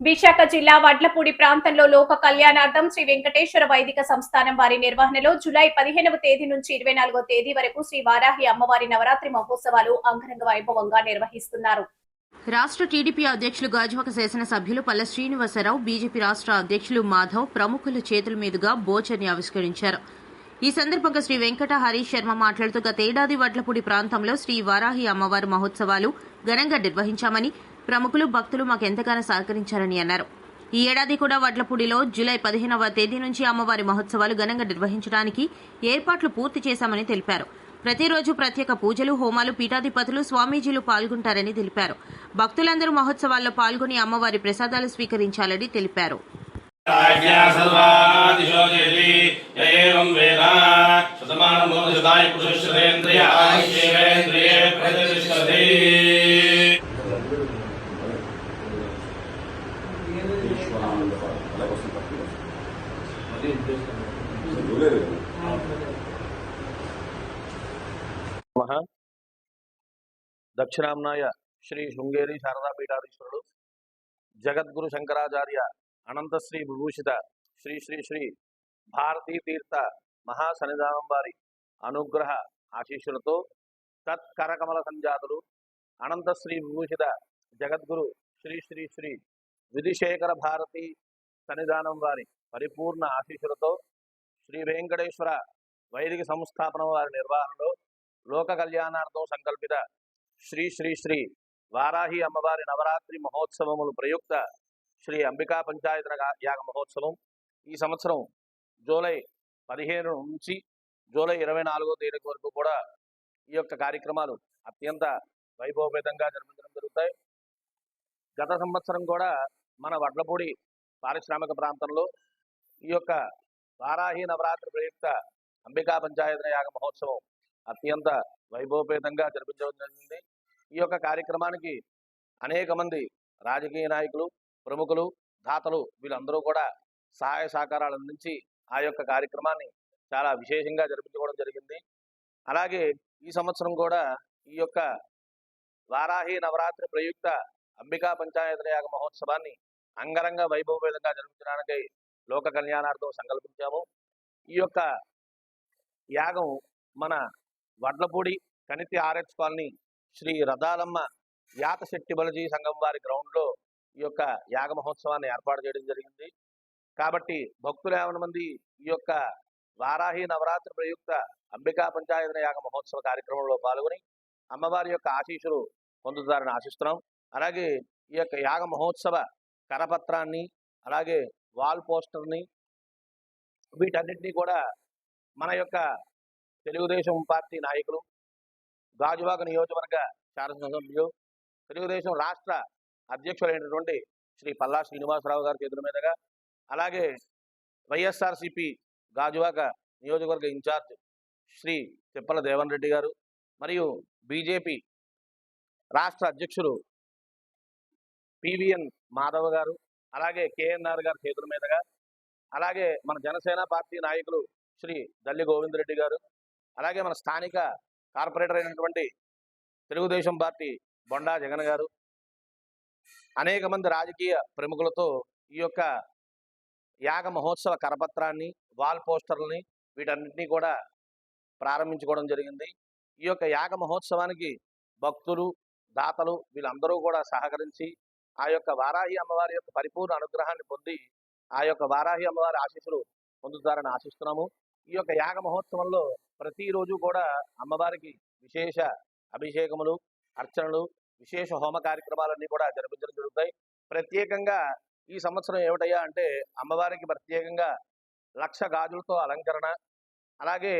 విశాఖ జిల్లా వడ్లపూడి ప్రాంతంలో లోక కళ్యాణార్థం శ్రీ వెంకటేశ్వర వైదిక సంస్థానం వారి నిర్వహణలో జూలై 15వ తేదీ నుంచి 24వ తేదీ వరకు శ్రీ వారాహి అమ్మవారి నవరాత్రి మహోత్సవాలు అంగరంగ వైభవంగా నిర్వహిస్తున్నారు. రాష్ట్ర టీడీపీ అధ్యక్షులు గాజువాక శాసనసభ్యులు పల్ల శ్రీనివాసరావు, బీజేపీ రాష్ట్ర అధ్యక్షులు మాధవ్ ప్రముఖుల చేతుల మీదుగా బోచర్ని ఆవిష్కరించారు. ఈ సందర్భంగా శ్రీ వెంకట హరీష్ శర్మ మాట్లాడుతూ గతేడాది వడ్లపూడి ప్రాంతంలో శ్రీ వారాహి అమ్మవారి మహోత్సవాలు ఘనంగా నిర్వహించామని, ప్రముఖులు భక్తులు మాకెంతగానో సహకరించారని అన్నారు. ఈ ఏడాది కూడా వడ్లపూడిలో జూలై 15వ తేదీ నుంచి అమ్మవారి మహోత్సవాలు ఘనంగా నిర్వహించడానికి ఏర్పాట్లు పూర్తి చేశామని తెలిపారు. ప్రతిరోజు ప్రత్యేక పూజలు, హోమాలు, పీఠాధిపతులు, స్వామీజీలు పాల్గొంటారని తెలిపారు. భక్తులందరూ మహోత్సవాల్లో పాల్గొని అమ్మవారి ప్రసాదాలు స్వీకరించాలని తెలిపారు. దక్షిణాంనాయ శ్రీ శృంగేరి శారదా పీఠాధీశ్వరుడు జగద్గురు శంకరాచార్య అనంతశ్రీ విభూషిత శ్రీ శ్రీ శ్రీ భారతీ తీర్థ మహాసన్నిధానం వారి అనుగ్రహ ఆశీస్సులతో తత్కరకమల సంజాతులు అనంతశ్రీ విభూషిత జగద్గురు శ్రీ శ్రీ శ్రీ విధిశేఖర భారతీ సన్నిధానం వారి పరిపూర్ణ ఆశీస్సులతో శ్రీ వెంకటేశ్వర వైదిక సంస్థాపనం వారి నిర్వహణలో లోక కళ్యాణార్థం సంకల్పిత శ్రీ శ్రీ శ్రీ వారాహి అమ్మవారి నవరాత్రి మహోత్సవములు ప్రయుక్త శ్రీ అంబికా పంచాయతన యాగ మహోత్సవం ఈ సంవత్సరం జూలై 15 నుంచి జూలై 24వ తేదీ వరకు కూడా ఈ యొక్క కార్యక్రమాలు అత్యంత వైభవపేతంగా జరిపించడం జరుగుతాయి. గత సంవత్సరం కూడా మన వడ్లపూడి పారిశ్రామిక ప్రాంతంలో ఈ యొక్క వారాహి నవరాత్రి ప్రయుక్త అంబికా పంచాయతన యాగ మహోత్సవం అత్యంత వైభవపేతంగా జరిపించడం జరిగింది. ఈ యొక్క కార్యక్రమానికి అనేక మంది రాజకీయ నాయకులు, ప్రముఖులు, దాతలు వీళ్ళందరూ కూడా సహాయ సహకారాలు అందించి ఆ యొక్క కార్యక్రమాన్ని చాలా విశేషంగా జరిపించుకోవడం జరిగింది. అలాగే ఈ సంవత్సరం కూడా ఈ యొక్క వారాహి నవరాత్రి ప్రయుక్త అంబికా పంచాయతన యాగ మహోత్సవాన్ని అంగరంగ వైభవపేతంగా జరిపించడానికి లోక కళ్యాణార్థం సంకల్పించాము. ఈ యొక్క యాగం మన వడ్లపూడి కనితి ఆర్ఎచ్ కాలనీ శ్రీ రథాలమ్మ యాత శెట్టి బలజీ సంఘం వారి గ్రౌండ్లో ఈ యొక్క యాగ మహోత్సవాన్ని ఏర్పాటు చేయడం జరిగింది. కాబట్టి భక్తులు 50 మంది ఈ యొక్క వారాహి నవరాత్రి ప్రయుక్త అంబికా పంచాయతన యాగ మహోత్సవ కార్యక్రమంలో పాల్గొని అమ్మవారి యొక్క ఆశీస్సులు పొందుతారని ఆశిస్తున్నాం. అలాగే ఈ యొక్క యాగ మహోత్సవ కరపత్రాన్ని, అలాగే వాల్ పోస్టర్ని, వీటన్నిటినీ కూడా మన యొక్క తెలుగుదేశం పార్టీ నాయకులు, గాజువాక నియోజకవర్గ శాసనసభ్యులు, తెలుగుదేశం రాష్ట్ర అధ్యక్షులైనటువంటి శ్రీ పల్లా శ్రీనివాసరావు గారి చేతుల మీదుగా, అలాగే వైఎస్ఆర్సిపి గాజువాక నియోజకవర్గ ఇన్ఛార్జ్ శ్రీ తిప్పల దేవన్ రెడ్డి గారు, మరియు బీజేపీ రాష్ట్ర అధ్యక్షులు పివిఎన్ మాధవ్ గారు, అలాగే కేఎన్ఆర్ గారి చేతుల మీదుగా, అలాగే మన జనసేన పార్టీ నాయకులు శ్రీ దల్లి గోవిందరెడ్డి గారు, అలాగే మన స్థానిక కార్పొరేటర్ అయినటువంటి తెలుగుదేశం పార్టీ బొండా జగన్ గారు, అనేక మంది రాజకీయ ప్రముఖులతో ఈ యొక్క యాగ మహోత్సవ కరపత్రాన్ని, వాల్ పోస్టర్లని వీటన్నిటినీ కూడా ప్రారంభించుకోవడం జరిగింది. ఈ యొక్క యాగ మహోత్సవానికి భక్తులు, దాతలు వీళ్ళందరూ కూడా సహకరించి ఆ యొక్క వారాహి అమ్మవారి యొక్క పరిపూర్ణ అనుగ్రహాన్ని పొంది ఆ యొక్క వారాహి అమ్మవారి ఆశీస్సులు పొందుతారని ఆశిస్తున్నాము. ఈ యొక్క యాగ మహోత్సవంలో ప్రతిరోజు కూడా అమ్మవారికి విశేష అభిషేకములు, అర్చనలు, విశేష హోమ కార్యక్రమాలన్నీ కూడా జరిపించడం జరుగుతాయి. ప్రత్యేకంగా ఈ సంవత్సరం ఏమిటయ్యా అంటే అమ్మవారికి ప్రత్యేకంగా 1,00,000 గాజులతో అలంకరణ, అలాగే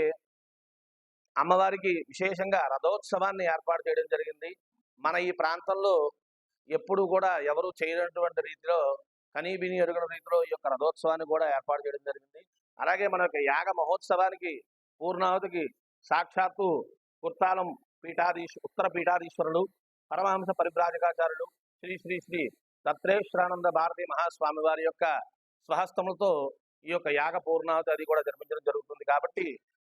అమ్మవారికి విశేషంగా రథోత్సవాన్ని ఏర్పాటు చేయడం జరిగింది. మన ఈ ప్రాంతంలో ఎప్పుడు కూడా ఎవరు చేయనటువంటి రీతిలో, కనీబిని ఎరుగని రీతిలో ఈ యొక్క రథోత్సవాన్ని కూడా ఏర్పాటు చేయడం జరిగింది. అలాగే మన యొక్క యాగ మహోత్సవానికి పూర్ణావతికి సాక్షాత్తు కుర్తాలం ఉత్తర పీఠాధీశ్వరులు, పరమహంస పరివ్రాజకాచార్యులు శ్రీ శ్రీ శ్రీ దత్రేశ్వరానంద భారతీ మహాస్వామి వారి యొక్క స్వహస్తములతో ఈ యొక్క యాగ పూర్ణావతి అది కూడా జరిపించడం జరుగుతుంది. కాబట్టి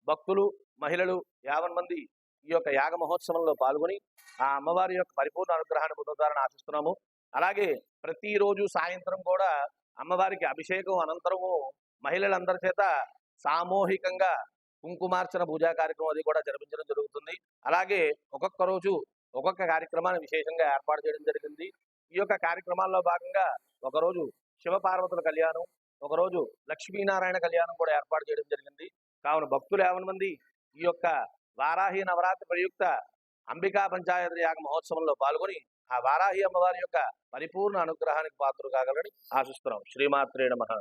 భక్తులు, మహిళలు 50 మంది ఈ యొక్క యాగ మహోత్సవంలో పాల్గొని ఆ అమ్మవారి యొక్క పరిపూర్ణ అనుగ్రహాన్ని పొందుతారని ఆశిస్తున్నాము. అలాగే ప్రతిరోజు సాయంత్రం కూడా అమ్మవారికి అభిషేకం అనంతరము మహిళలందరి చేత సామూహికంగా కుంకుమార్చన పూజా కార్యక్రమం అది కూడా జరిపించడం జరుగుతుంది. అలాగే ఒక్కొక్క రోజు ఒక్కొక్క కార్యక్రమాన్ని విశేషంగా ఏర్పాటు చేయడం జరిగింది. ఈ యొక్క కార్యక్రమాల్లో భాగంగా ఒకరోజు శివపార్వతుల కళ్యాణం, ఒకరోజు లక్ష్మీనారాయణ కళ్యాణం కూడా ఏర్పాటు చేయడం జరిగింది. కావున భక్తులు 50 మంది ఈ యొక్క వారాహి నవరాత్రి ప్రయుక్త అంబికా పంచాయతీ యాగ మహోత్సవంలో పాల్గొని ఆ వారాహి అమ్మవారి యొక్క పరిపూర్ణ అనుగ్రహానికి పాత్రలు కాగలని ఆశిస్తున్నాం. శ్రీమాత్రే నమః.